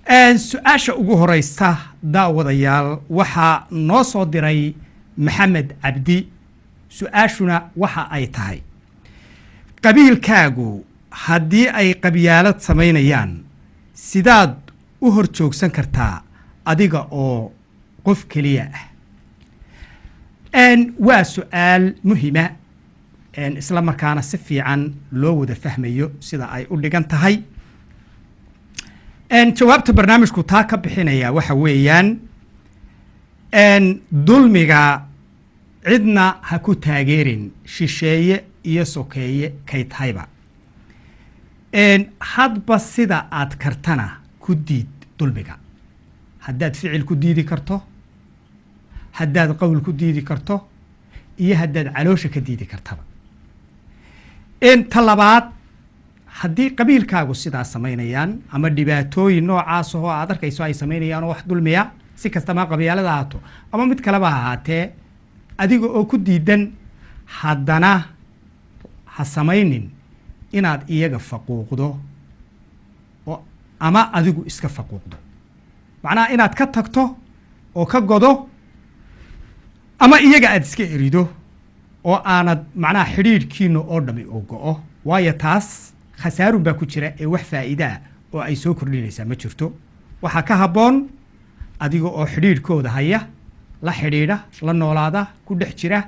su-aasha ugu horeysa daawadayaal waxaa noo soo diray maxamed cabdi su-aashuna waxa ay tahay qabiilkaagu haddii ay qabyaalad samaynayaan sidaad u hor joogsan kartaa adiga oo qof keliya ah waa su-aal muhiima isla markaana si fiican loo wada fahmayo sida ay u dhigan tahay jawaabta barnaamijku taa ka bixinaya waxa weeyaan dulmiga cidna ha ku taageerin shisheeye iyo sokeeye kay tahayba hadba sida aad kartana ku diid dulmiga haddaad ficil ku diidi karto haddaad qowl ku diidi karto iyo haddaad caloosha ka diidi kartaba ta labaad haddii qabiilkaagu sidaa samaynayaan ama dhibaatooyin noocaas oo aad arkayso ay samaynayaan oo wax dulmiya si kastama qabyaalada ahaato ama mid kaleba ahaatee adiga oo ku diidan haddana ha samaynin inaad iyaga faquuqdo ama adigu iska faquuqdo macnaha inaad ka tagto oo ka godo ama iyaga aad iska erido oo aanad macnaha xidhiidhkiina oo dhami oo go'o waayo taas khasaarun baa ku jira ee wax faa'iidaa oo ay soo kordhinaysaa ma jirto waxaa ka habboon adiga oo xidhiidhkooda haya la xidhiidha la noolaada ku dhex jira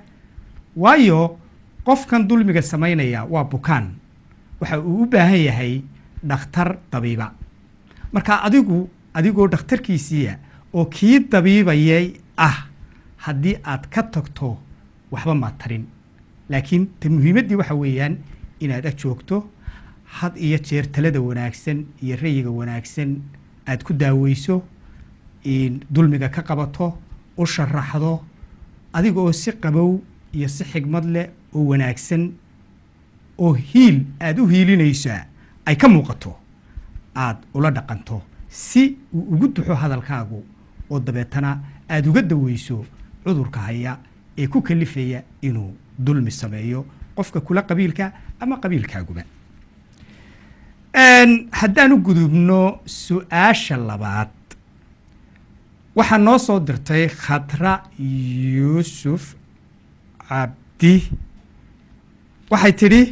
waayo qofkan dulmiga samaynaya waa bukaan waxa uu u baahan yahay dhakhtar dabiiba marka adigoo dhakhtarkiisiiya oo kii dabiibayay ah haddii aad ka tagto waxba ma tarin laakiin ta muhiimaddii waxa weeyaan inaad ag joogto had iyo jeer talada wanaagsan iyo rayiga wanaagsan aad ku daaweyso dulmiga ka qabato u sharaxdo adiga oo si qabow iyo si xigmad leh oo wanaagsan oo hiil aad u hiilinaysaa ay ka muuqato aad ula dhaqanto si uu ugu duxo hadalkaagu oo dabeetana aad uga daweyso cudurka haya ee ku kalifaya inuu dulmi sameeyo qofka kula qabiilka ama qabiilkaaguba haddaan u gudubno su-aasha labaad waxaa noo soo dirtay khatra yuusuf cabdi waxay tidhi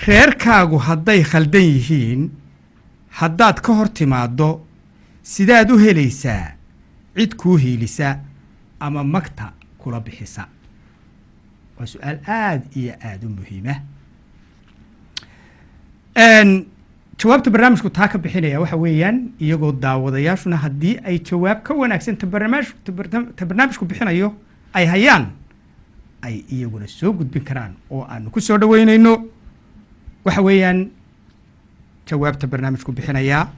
reerkaagu hadday khaldan yihiin haddaad ka hor timaaddo sidaad u helaysaa cid kuu hiilisa ama magta kula bixisa waa su-aal aad iyo aad u muhiima jawaabta barnaamijku taa ka bixinaya waxa weeyaan iyagoo daawadayaashuna haddii ay jawaab ka wanaagsan ta barnaamijku bixinayo ay hayaan ay iyaguna soo gudbin karaan oo aanu ku soo dhaweynayno waxa weeyaan jawaabta barnaamijku bixinayaa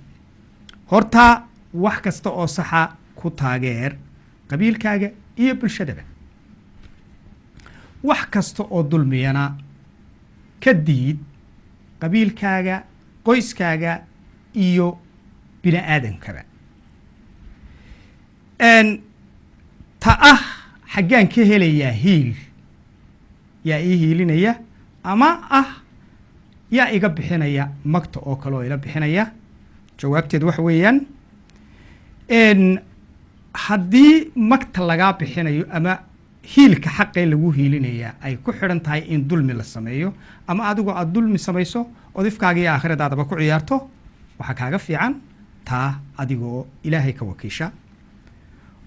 horta wax kasta oo saxa ku taageer qabiilkaaga iyo bulshadaba wax kasta oo dulmiyana ka diid qabiilkaaga qoyskaaga iyo bini aadamkaba ta ah xaggaan ka helayaa hiil yaa ii hiilinaya ama ah yaa iga bixinaya magta oo kale oo ila bixinaya jawaabteed waxa weeyaan haddii magta lagaa bixinayo ama hiilka xaqee lagu hiilinaya ay ku xidhan tahay in dulmi la sameeyo ama adigoo aad dulmi samayso oo difkaaga iyo aakhiradaadaba ku ciyaarto waxaa kaaga fiican taa adigoo ilaahay ka wakiisha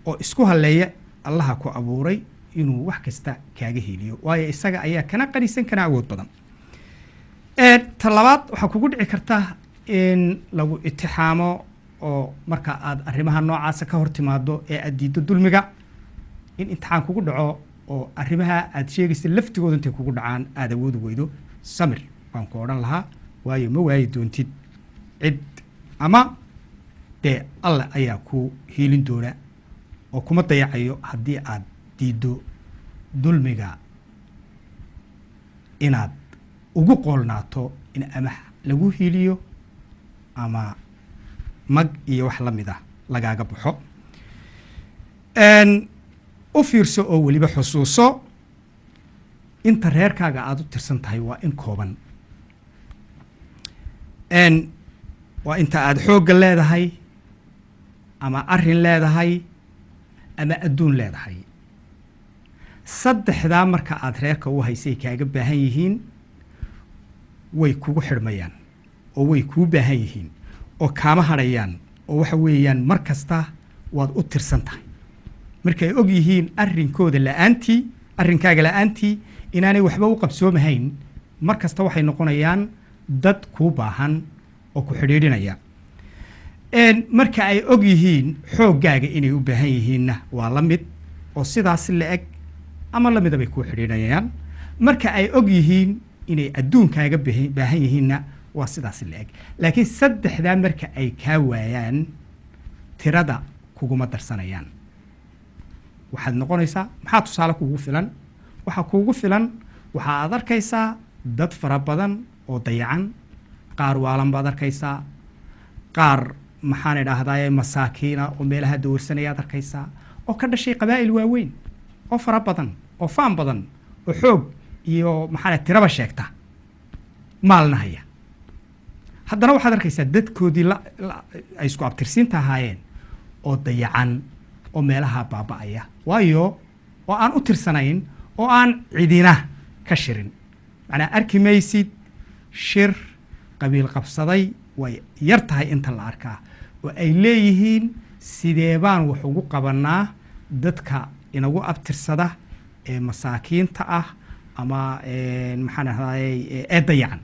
oo isku halleeya allaha ku abuuray inuu wax kasta kaaga hiiliyo waayo isaga ayaa kana qanisan kana awood badan ta labaad waxaa kugu dhici karta in lagu itixaamo oo marka aad arrimaha noocaasa ka hor timaado ee aad diiddo dulmiga in imtixaan kugu dhaco oo arrimaha aad sheegaysa laftigooda intay kugu dhacaan aad awoodi weydo samir waan ku odhan lahaa waayo ma waayi doontid cid ama dee alle ayaa ku hiilin doona oo kuma dayacayo haddii aad diiddo dulmiga inaad ugu qoolnaato in ama lagu hiiliyo ama mag iyo wax la mid ah lagaaga baxo u fiirso oo weliba xusuuso inta reerkaaga aad u tirsan tahay waa in kooban وأنت أد حوق لا هاي أما أرهن لا هاي أما أدون لا هاي صدح ذا مركا أدريك وهي سيكا بهايهين ويكو حرميان oo way ku baahan yihiin oo kaama harayaan oo waxa weeyaan markasta waad u tirsan tahay markay og yihiin arrinkooda la'aantii arrinkaaga la'aantii inaanay waxba u qabsoomahayn markasta waxay noqonayaan dad ku baahan oo ku xidhiidhinaya marka ay og yihiin xooggaaga inay u baahan yihiinna waa la mid oo sidaas la eg ama la mid bay ku xidhiidhinayaan marka ay og yihiin inay adduunkaaga baahan yihiinna waa sidaas la eg laakiin saddexdaa marka ay kaa waayaan tirada kuguma darsanayaan waxaad noqonaysaa maxaa tusaale kugu filan waxa kugu filan waxa aad arkaysaa dad fara badan oo dayacan qaar waalan baad arkaysaa qaar maxaan idhaahdaa masaakiina oo meelaha dowrsanaya aad arkaysaa oo ka dhashay qabaa'il waaweyn oo fara badan oo faan badan oo xoog iyo maxaan tiraba sheegta maalna haya haddana waxaad arkaysaa dadkoodii ay isku abtirsiinta ahaayeen oo dayacan oo meelaha baaba'aya waayo oo aan u tirsanayn oo aan cidina ka shirin macnaa arki maysid shir qabiil qabsaday way yar tahay inta la arkaa oo ay leeyihiin sidee baan wax ugu qabanaa dadka inagu abtirsada ee masaakiinta ah ama maxaan ahaayey ee dayacan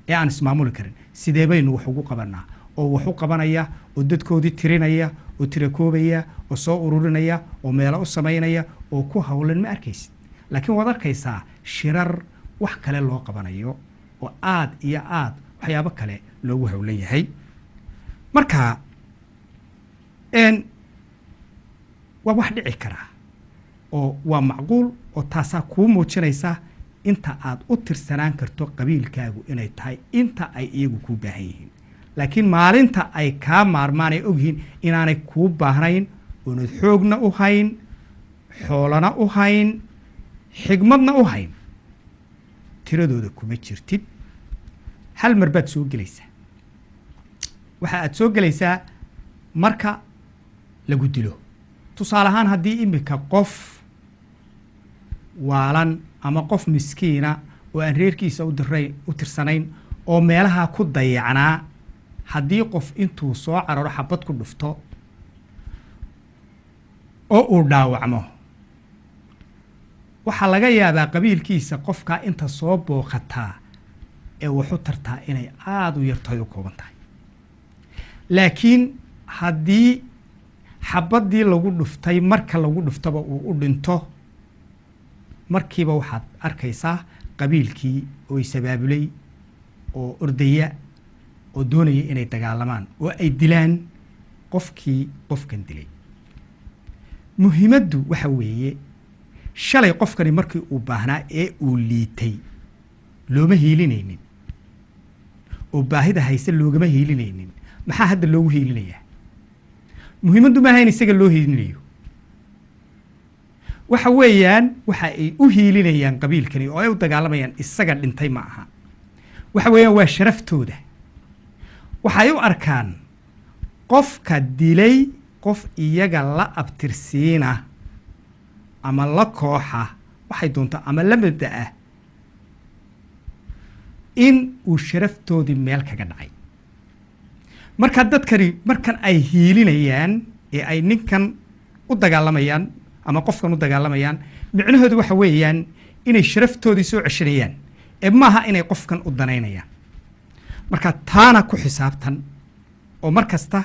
ee aan ismaamuli karin sidee baynu wax ugu qabanaa oo wax u qabanaya oo dadkoodii tirinaya oo tirakoobaya oo soo ururinaya oo meelo u samaynaya oo ku hawlan ma arkaysid laakiin waad arkaysaa shirar wax kale loo qabanayo oo aad iyo aad waxyaabo kale loogu hawlan yahay marka waa wax dhici karaa oo waa macquul oo taasaa kuu muujinaysa inta aad u tirsanaan karto qabiilkaagu inay tahay inta ay iyagu kuu baahan yihiin laakiin maalinta ay kaa maarmaan ay ogyihiin inaanay kuu baahnayn oonad xoogna u hayn xoolana u hayn xigmadna u hayn tiradooda kuma jirtid hal mar baad soo gelaysaa waxa aad soo gelaysaa marka lagu dilo tusaale ahaan haddii imika qof waalan ama qof miskiina oo aan reerkiisa u tirsanayn oo meelaha ku dayacnaa haddii qof intuu soo cararo xabad ku dhufto oo uu dhaawacmo waxaa laga yaabaa qabiilkiisa qofkaa inta soo booqataa ee waxu tartaa inay aada u yartahay u kooban tahay laakiin haddii xabaddii lagu dhuftay marka lagu dhuftaba uu u dhinto markiiba waxaad arkaysaa qabiilkii oo isabaabulay oo ordaya oo doonaya inay dagaalamaan oo ay dilaan qofkii qofkan dilay muhiimaddu waxa weeye shalay qofkani markii uu baahnaa ee uu liitay looma hiilinaynin oo baahida hayse loogama hiilinaynin maxaa hadda loogu hiilinayaa muhiimaddu maaha in isaga loo hiilinayo waxa weeyaan waxa ay u hiilinayaan qabiilkani oo ay u dagaalamayaan isaga dhintay ma aha waxa weeyaan waa sharaftooda waxay u arkaan qofka dilay qof iyaga la abtirsiina ama la kooxa waxay doontaa ama la mabda'a in uu sharaftoodii meel kaga dhacay marka dadkani markan ay hiilinayaan ee ay ninkan u dagaalamayaan ama qofkan u dagaalamayaan micnahoodu waxa weeyaan inay sharaftoodii soo ceshanayaan ee maaha inay qofkan u danaynayaan marka taana ku xisaabtan oo markasta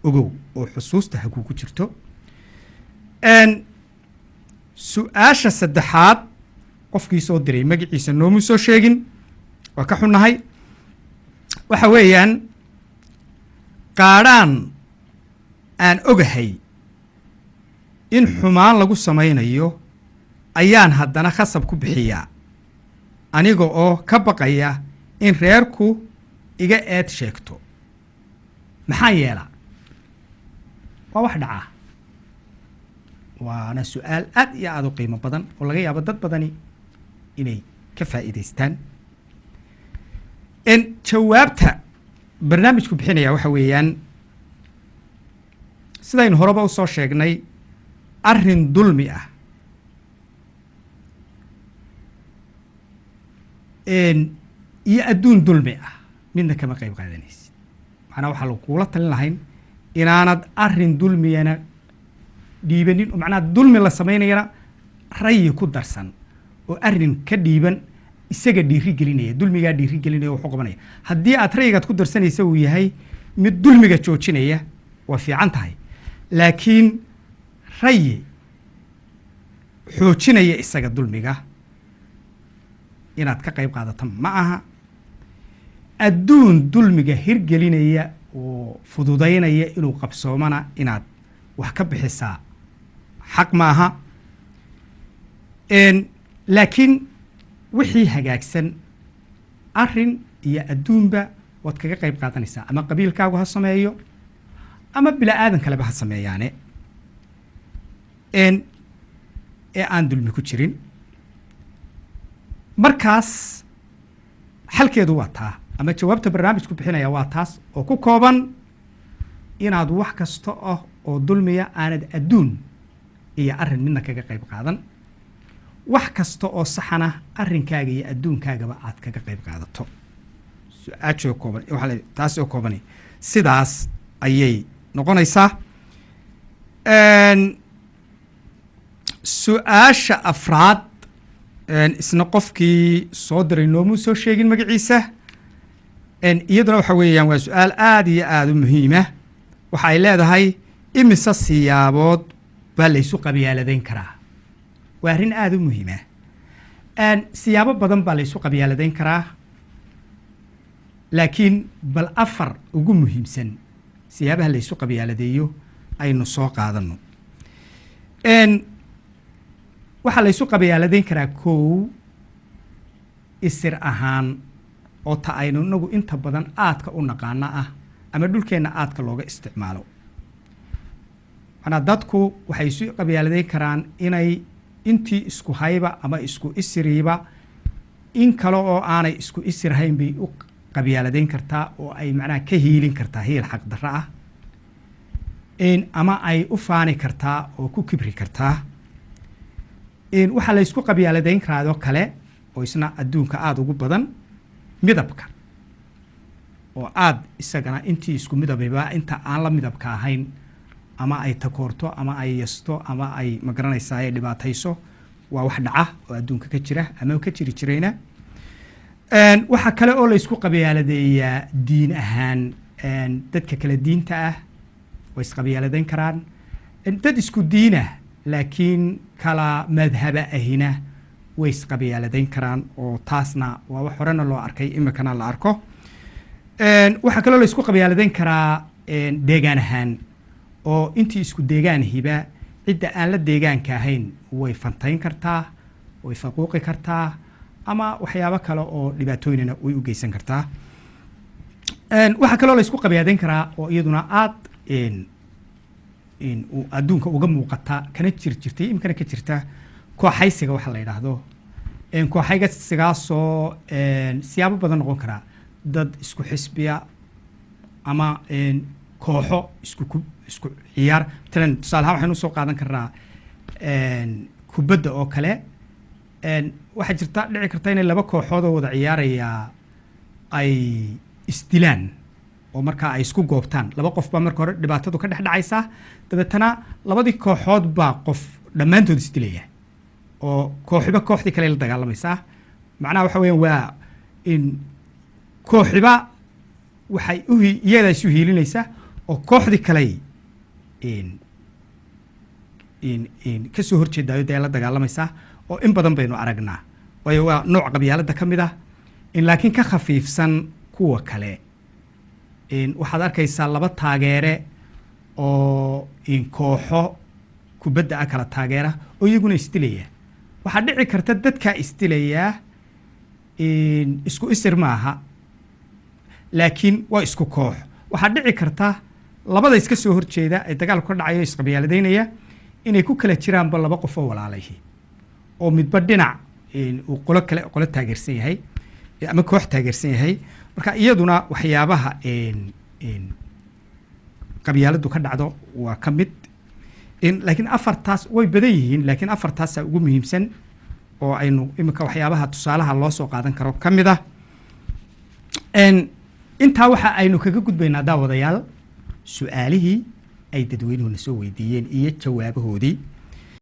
ogow oo xusuusta ha ku jirto su-aasha saddexaad qofkii soo diray magaciisa noomu soo sheegin waa ka xunnahay waxa weeyaan qaadhaan aan ogahay in xumaan lagu samaynayo ayaan haddana khasab ku bixiyaa aniga oo ka baqaya in reerku iga eed sheegto maxaa yeelaa waa wax dhacaa waana su-aal aad iyo aada u qiimo badan oo laga yaabo dad badani inay ka faa'iidaystaan jawaabta barnaamijku bixinaya waxa weeyaan sidaynu horeba u soo sheegnay arrin dulmi ah iyo adduun dulmi ah midna kama qayb qaadanaysid macnaa waxaa lagugula talin lahayn inaanad arrin dulmiyana dhiibanin oo macnaha dulmi la samaynayana rayi ku darsan oo arrin ka dhiiban isaga dhiiri gelinaya dulmigaa dhiiri gelinaya wuxuu qabanaya haddii aad rayigaad ku darsanaysa uu yahay mid dulmiga joojinaya waa fiican tahay laakiin rayi xoojinaya isaga dulmiga inaad ka qayb qaadato ma aha adduun dulmiga hirgelinaya oo fududaynaya inuu qabsoomana inaad wax ka bixisaa xaq ma aha laakiin wixii hagaagsan arrin iyo adduunba waad kaga qayb qaadanaysaa ama qabiilkaagu ha sameeyo ama bila'aadan kaleba ha sameeyaane ee aan dulmi ku jirin markaas xalkeedu waa taa ama jawaabta barnaamijku bixinaya waa taas oo ku kooban inaad wax kasta ah oo dulmiya aanad adduun iyo arrin midna kaga qayb qaadan wax kasta oo saxana arrinkaaga iyo adduunkaagaba aad kaga qayb qaadato su-aashoo kooban taas oo koobani sidaas ayay noqonaysaa su-aasha afraad isna qofkii soo diray noomuu soo sheegin magaciisa iyaduna waxa weeyaan waa su-aal aada iyo aada u muhiima waxa ay leedahay imise siyaabood baa laysu qabyaaladeyn karaa waa arrin aada u muhiima siyaabo badan baa laysu qabyaaladeyn karaa laakiin bal afar ugu muhiimsan siyaabaha laysu qabyaaladeeyo aynu soo qaadano waxaa laysu qabyaaladeyn karaa kow isir ahaan oo ta aynu inagu inta badan aadka u naqaana ah ama dhulkeenna aadka looga isticmaalo manaa dadku waxay isu qabyaaladeyn karaan inay intii isku hayba ama isku isiriiba in kale oo aanay isku isirhayn bay u qabyaaladeyn kartaa oo ay macnaha ka hiilin kartaa hiil xaqdarro ah ama ay u faani kartaa oo ku kibri kartaa waxaa la ysku qabyaaladeyn karaadoo kale oo isna adduunka aada ugu badan midabka oo aada isagana intii isku midabayba inta aan la midabka ahayn ama ay takoorto ama ay yasto ama ay magaranaysaa ay dhibaatayso waa wax dhaca oo adduunka ka jira ama ka jiri jirayna waxaa kale oo la ysku qabyaaladeeyaa diin ahaan dadka kale diinta ah way isqabyaaladeyn karaan dad isku diinah laakiin kala madhaba ahina way isqabyaaladeyn karaan oo taasna waa wax horena loo arkay imikana la arko waxaa kaloo la isku qabyaaladeyn karaa deegaan ahaan oo intii isku deegaanhiba cidda aan la deegaanka ahayn way fantayn kartaa way faquuqi kartaa ama waxyaabo kale oo dhibaatooyinana way u geysan kartaa waxaa kaloo la isku qabyaaladeyn karaa oo iyaduna aad adduunka uga muuqata kana jirtay imikana ka jirta kooxaysiga waxa la yidhaahdo kooxaysigaasoo siyaabo badan noqon karaa dad isku xisbiya ama kooxo isku ciyaar matalan tusaalahaan waxaynu usoo qaadan karnaa kubadda oo kale waxaa dhici karta inay laba kooxood oo wada ciyaaraya ay isdilaan oo markaa ay isku goobtaan laba qof baa marka hore dhibaatadu ka dhex dhacaysaa dabeetana labadii kooxood baa qof dhammaantood isdilaya oo kooxiba kooxdii kale la dagaalamaysaa macnaha waxa weeyaan waa in kooxiba waxay iyada isu hiilinaysaa oo kooxdii kale ka soo horjeedaayo dee la dagaalamaysaa oo in badan baynu aragnaa waayo waa nooc qabyaaladda ka mid ah laakiin ka khafiifsan kuwa kale waxaad arkaysaa laba taageere oo kooxo kubadda ah kala taageera oo iyaguna isdilaya waxaa dhici karta dadkaa isdilayaa isku isir maaha laakiin waa isku koox waxaa dhici karta labada iska soo horjeeda ee dagaalku ka dhacayo isqabyaaladeynaya inay ku kala jiraanba laba qof oo walaalayhi oo midba dhinac uu qolo taageersan yahay ama koox taageersan yahay marka iyaduna waxyaabaha qabyaaladu ka dhacdo waa ka mid laakiin afartaas way badan yihiin laakiin afartaasa ugu muhiimsan oo aynu imika waxyaabaha tusaalaha loo soo qaadan karo ka mid ah intaa waxa aynu kaga gudbaynaa daawadayaal su-aalihii ay dadweynuhuna soo weydiiyeen iyo jawaabahoodii